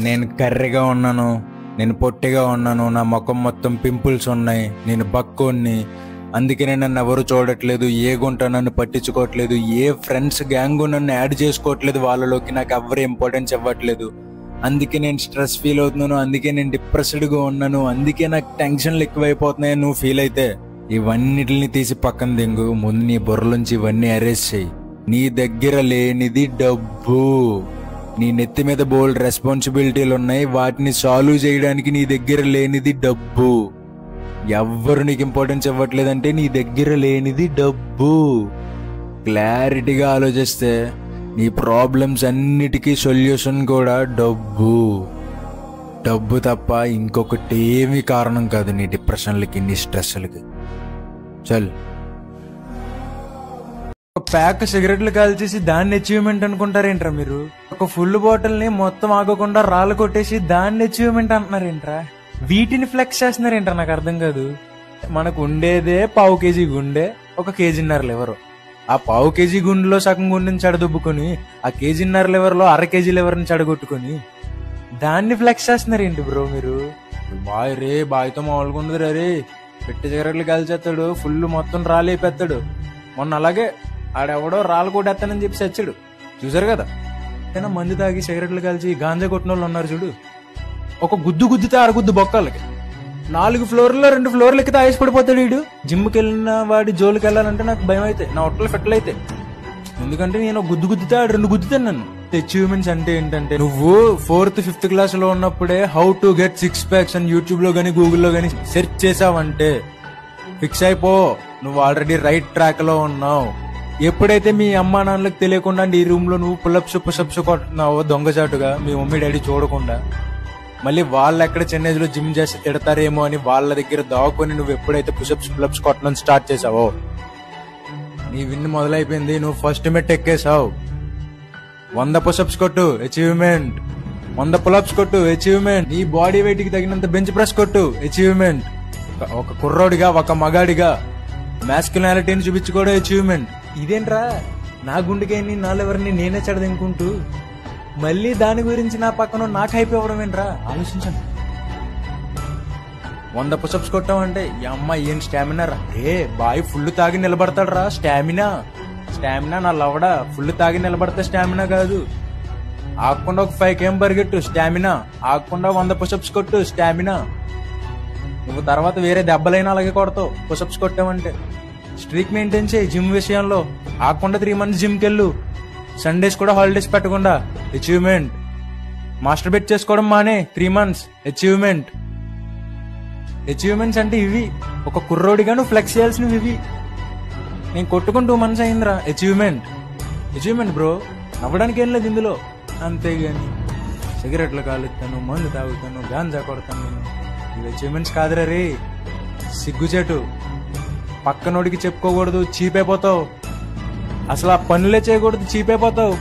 నేను కర్రీగా ఉన్నాను, నేను పొట్టిగా ఉన్నాను, నా ముఖం మొత్తం పింపుల్స్ ఉన్నాయి, నేను బక్కోన్ని, అందుకనే నన్ను ఎవరు చూడట్లేదు, ఏ గుంట నన్ను పట్టించుకోవట్లేదు, ఏ ఫ్రెండ్స్ గ్యాంగు నన్ను యాడ్ చేసుకోవట్లేదు, వాళ్ళలోకి నాకు ఎవరు ఇంపార్టెన్స్ ఇవ్వట్లేదు, అందుకే నేను స్ట్రెస్ ఫీల్ అవుతున్నాను, అందుకే నేను డిప్రెస్డ్గా ఉన్నాను, అందుకే నాకు టెన్షన్లు ఎక్కువైపోతున్నాయని నువ్వు ఫీల్ అయితే ఇవన్నిటిని తీసి పక్కన దింగు. ముందు నీ బుర్రలోంచి ఇవన్నీ అరేంజ్ చెయ్యి. నీ దగ్గర లేనిది డబ్బు. నీ నెత్తి మీద బోల్డ్ రెస్పాన్సిబిలిటీలు ఉన్నాయి, వాటిని సాల్వ్ చేయడానికి నీ దగ్గర లేనిది డబ్బు. ఎవ్వరు నీకు ఇంపార్టెన్స్ ఇవ్వట్లేదంటే నీ దగ్గర లేనిది డబ్బు. క్లారిటీగా ఆలోచిస్తే నీ ప్రాబ్లమ్స్ అన్నిటికీ సొల్యూషన్ కూడా డబ్బు. డబ్బు తప్ప ఇంకొకటి ఏమీ కారణం కాదు నీ డిప్రెషన్లకి, నీ స్ట్రెస్లకి. చల్, ఒక ప్యాక్ సిగరెట్లు కాల్చేసి దాన్ని అచీవ్మెంట్ అనుకుంటారేంట్రా మీరు? ఒక ఫుల్ బాటిల్ ని మొత్తం ఆగకుండా రాళ్ళు కొట్టేసి దాన్ని అచీవ్మెంట్ అంటున్నారేంట్రా? వీటిని ఫ్లెక్స్ చేస్తున్నారేంట్రా? నాకు అర్థం కాదు. మనకు ఉండేదే పావు కేజీ గుండె, ఒక కేజీన్నర లివర్. ఆ పావు కేజీ గుండెలో సగం గుండెని చెడదొబ్బుకొని ఆ కేజీన్నర లివర్ లో అర కేజీ లివర్ ని చెడగొట్టుకొని దాన్ని ఫ్లెక్స్ చేస్తున్నారేంటి బ్రో మీరు? బాయ్ రే, బాయ్తో మామూలుగా ఉండదు రే, పెట్టి సిగరెట్లు కాల్చేస్తాడు, ఫుల్ మొత్తం రాలేపెత్తాడు. మొన్న అలాగే ఆడెవడో రాళ్ళు కొట్టేస్తానని చెప్పి చచ్చాడు, చూసారు కదా? అయినా మందు తాగి సిగరెట్లు కాల్చి గాంజా కొట్టిన వాళ్ళు ఉన్నారు చూడు. ఒక గుద్దు గుద్దితే అరగుద్దు బొక్కలకి 4 ఫ్లోర్లో 2 ఫ్లోర్లు ఎక్కితే ఆయుష్ పడిపోతాడు వీడు. జిమ్కి వెళ్ళిన వాడి జోలికి వెళ్ళాలంటే నాకు భయం అయితే, నా ఒట్టలు ఫెట్టలు అయితే. ఎందుకంటే నేను గుద్దు గుద్దితే ఆడు 2 గుద్దుతాను నన్ను. అచీవ్మెంట్స్ అంటే ఏంటంటే, నువ్వు 4th 5th క్లాస్ లో ఉన్నప్పుడే హౌ టు గెట్ 6 ప్యాక్స్ అని యూట్యూబ్ లో గానీ గూగుల్లో గానీ సెర్చ్ చేసావంటే ఫిక్స్ అయిపో, నువ్వు ఆల్రెడీ రైట్ ట్రాక్ లో ఉన్నావు. ఎప్పుడైతే మీ అమ్మా నాన్నలకు తెలియకుండా నీ రూమ్ లో నువ్వు పుషప్స్ కొట్టున్నావో దొంగచాటుగా, మీ మమ్మీ డాడీ చూడకుండా, మళ్ళీ వాళ్ళు ఎక్కడ చెన్నైజ్ లో జిమ్ చేస్తే తిడతారేమో అని వాళ్ళ దగ్గర దాక్కుని నువ్వు ఎప్పుడైతే పుషప్స్ కొట్టడం స్టార్ట్ చేసావో నీ విన్ మొదలైపోయింది. నువ్వు ఫస్ట్ మెట్ ఎక్కేసావు. 100 పుషప్స్ కొట్టు, అచీవ్మెంట్. 100 పులప్స్ కొట్టు, అచీవ్మెంట్. నీ బాడీ వెయిట్ కి తగినంత బెంచ్ ప్రెస్ కొట్టు, అచీవ్మెంట్. ఒక కుర్రోడిగా, ఒక మగాడిగా మాస్కులారిటీని చూపించుకోవడం అచీవ్మెంట్. ఇదేంట్రా, నా గుండెకాయని నా లెవర్ని నేనే చెడదనుకుంటూ మళ్ళీ దాని గురించి నా పక్కన నాకు హైప్ ఇవ్వడం ఏంట్రా? ఆలోచించండి. 100 పుషప్స్ కొట్టామంటే ఈ అమ్మ ఏం స్టామినా రా. ఏ బాయ్ ఫుల్ తాగి నిలబడతాడు రా, స్టామినా నా లవడా. ఫుల్ తాగి నిలబడితే స్టామినా కాదు. ఆగకుండా ఒక 5 km పరిగెట్టు, స్టామినా. ఆగకుండా 100 పుషప్స్ కొట్టు, స్టామినా. నువ్వు తర్వాత వేరే దెబ్బలైనా అలాగే కొడతావు పుషప్స్ కొట్టామంటే. స్ట్రీక్ మెయింటైన్ చేయి జిమ్ విషయంలో. ఆగకుండా 3 months జిమ్కి వెళ్ళు, సండేస్ కూడా హాలిడేస్ పెట్టకుండా, అచీవ్మెంట్. మాస్టర్ బెట్ చేసుకోవడం మానే 3 months, అచీవ్మెంట్. అచీవ్మెంట్స్ అంటే ఇవి. ఒక కుర్రోడిగా నువ్వు ఫ్లెక్స్ చేయాల్సినవి ఇవి. నేను కొట్టుకుని 2 months అయిందిరా, అచీవ్మెంట్ బ్రో. నవ్వడానికి ఏం లేదు ఇందులో. అంతేగాని సిగరెట్లు కాలుతాను, మందు తాగుతాను, గాంజా కొడతాను, ఇవి అచీవ్మెంట్స్ కాదురా రే. సిగ్గుచేటు. పక్కనోడికి చెప్పుకోకూడదు, చీప్ అయిపోతావు. అసలు ఆ పనులే చేయకూడదు, చీప్ అయిపోతావు.